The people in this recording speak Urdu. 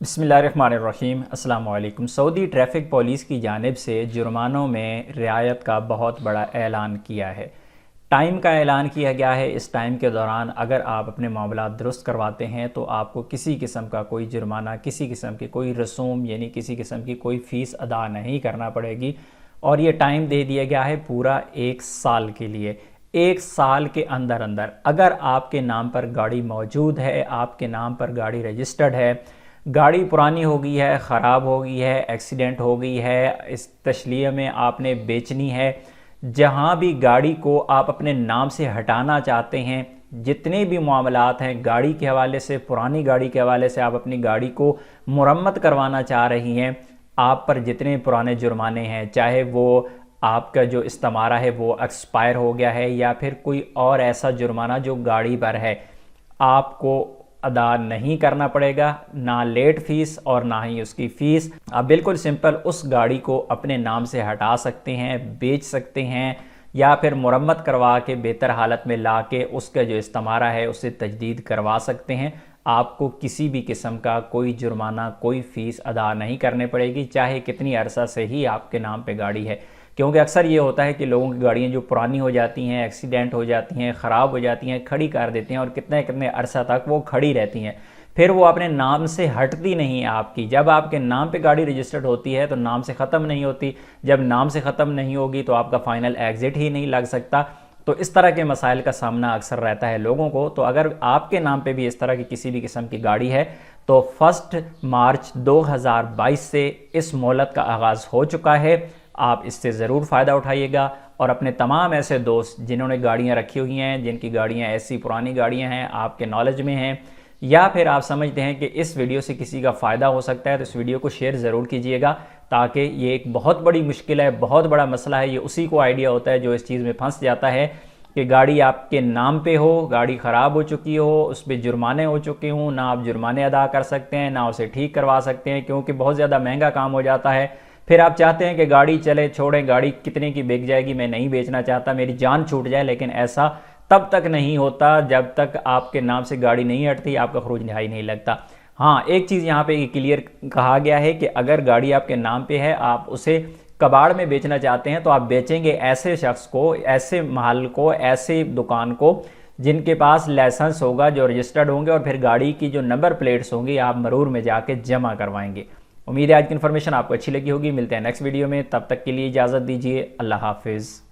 بسم اللہ الرحمن الرحیم۔ السلام علیکم۔ سعودی ٹریفک پولیس کی جانب سے جرمانوں میں رعایت کا بہت بڑا اعلان کیا ہے۔ ٹائم کا اعلان کیا گیا ہے۔ اس ٹائم کے دوران اگر آپ اپنے معاملات درست کرواتے ہیں تو آپ کو کسی قسم کا کوئی جرمانہ، کسی قسم کی کوئی رسوم یعنی کسی قسم کی کوئی فیس ادا نہیں کرنا پڑے گی، اور یہ ٹائم دے دیا گیا ہے پورا 1 سال کے لیے۔ 1 سال کے اندر اگر آپ کے نام پر گاڑی موجود ہے، آپ کے نام پر گاڑی رجسٹرڈ ہے، گاڑی پرانی ہو گئی ہے، خراب ہو گئی ہے، ایکسیڈنٹ ہو گئی ہے، اس تشلیہ میں آپ نے بیچنی ہے، جہاں بھی گاڑی کو آپ اپنے نام سے ہٹانا چاہتے ہیں، جتنے بھی معاملات ہیں گاڑی کے حوالے سے، پرانی گاڑی کے حوالے سے، آپ اپنی گاڑی کو مرمت کروانا چاہ رہی ہیں، آپ پر جتنے پرانے جرمانے ہیں، چاہے وہ آپ کا جو استمارہ ہے وہ ایکسپائر ہو گیا ہے یا پھر کوئی اور ایسا جرمانہ جو گاڑی پر ہے، آپ کو ادا نہیں کرنا پڑے گا، نہ لیٹ فیس اور نہ ہی اس کی فیس۔ آپ بالکل سمپل اس گاڑی کو اپنے نام سے ہٹا سکتے ہیں، بیچ سکتے ہیں، یا پھر مرمت کروا کے بہتر حالت میں لا کے اس کا جو استمارہ ہے اسے تجدید کروا سکتے ہیں۔ آپ کو کسی بھی قسم کا کوئی جرمانہ، کوئی فیس ادا نہیں کرنے پڑے گی، چاہے کتنی عرصہ سے ہی آپ کے نام پہ گاڑی ہے۔ کیونکہ اکثر یہ ہوتا ہے کہ لوگوں کی گاڑیاں جو پرانی ہو جاتی ہیں، ایکسیڈنٹ ہو جاتی ہیں، خراب ہو جاتی ہیں، کھڑی کر دیتے ہیں اور کتنے عرصہ تک وہ کھڑی رہتی ہیں، پھر وہ اپنے نام سے ہٹتی نہیں آپ کی۔ جب آپ کے نام پہ گاڑی رجسٹرڈ ہوتی ہے تو نام سے ختم نہیں ہوتی، جب نام سے ختم نہیں ہوگی تو آپ کا فائنل ایگزٹ ہی نہیں لگ سکتا۔ تو اس طرح کے مسائل کا سامنا اکثر رہتا ہے لوگوں کو۔ تو اگر آپ کے نام پہ بھی اس طرح کی کسی بھی قسم کی گاڑی ہے تو 1 مارچ 2022 سے اس مہلت کا آغاز ہو چکا ہے۔ آپ اس سے ضرور فائدہ اٹھائیے گا، اور اپنے تمام ایسے دوست جنہوں نے گاڑیاں رکھی ہوئی ہیں، جن کی گاڑیاں ایسی پرانی گاڑیاں ہیں، آپ کے نالج میں ہیں، یا پھر آپ سمجھتے ہیں کہ اس ویڈیو سے کسی کا فائدہ ہو سکتا ہے، تو اس ویڈیو کو شیئر ضرور کیجئے گا، تاکہ یہ ایک بہت بڑی مشکل ہے، بہت بڑا مسئلہ ہے۔ یہ اسی کو آئیڈیا ہوتا ہے جو اس چیز میں پھنس جاتا ہے کہ گاڑی آپ کے نام پہ ہو، گاڑی خراب ہو چکی ہو، اس پہ جرمانے ہو چکے ہوں، نہ آپ جرمانے ادا کر سکتے ہیں، نہ اسے ٹھیک کروا سکتے ہیں، کیونکہ بہت زیادہ مہنگا کام ہو جاتا ہے۔ پھر آپ چاہتے ہیں کہ گاڑی چلے، چھوڑیں، گاڑی کتنے کی بک جائے گی، میں نہیں بیچنا چاہتا، میری جان چھوٹ جائے، لیکن ایسا تب تک نہیں ہوتا جب تک آپ کے نام سے گاڑی نہیں ہٹتی، آپ کا خروج نہائی نہیں لگتا۔ ہاں، ایک چیز یہاں پہ کلیئر کہا گیا ہے کہ اگر گاڑی آپ کے نام پہ ہے، آپ اسے کباڑ میں بیچنا چاہتے ہیں تو آپ بیچیں گے ایسے شخص کو، ایسے محل کو، ایسے دکان کو جن کے پاس لائسنس ہوگا، جو رجسٹرڈ ہوں گے، اور پھر گاڑی کی جو نمبر پلیٹس ہوں گی آپ مرور میں جا کے جمع کروائیں گے۔ امید ہے آج کی انفارمیشن آپ کو اچھی لگی ہوگی۔ ملتے ہیں نیکسٹ ویڈیو میں، تب تک کے لیے اجازت دیجیے۔ اللہ حافظ۔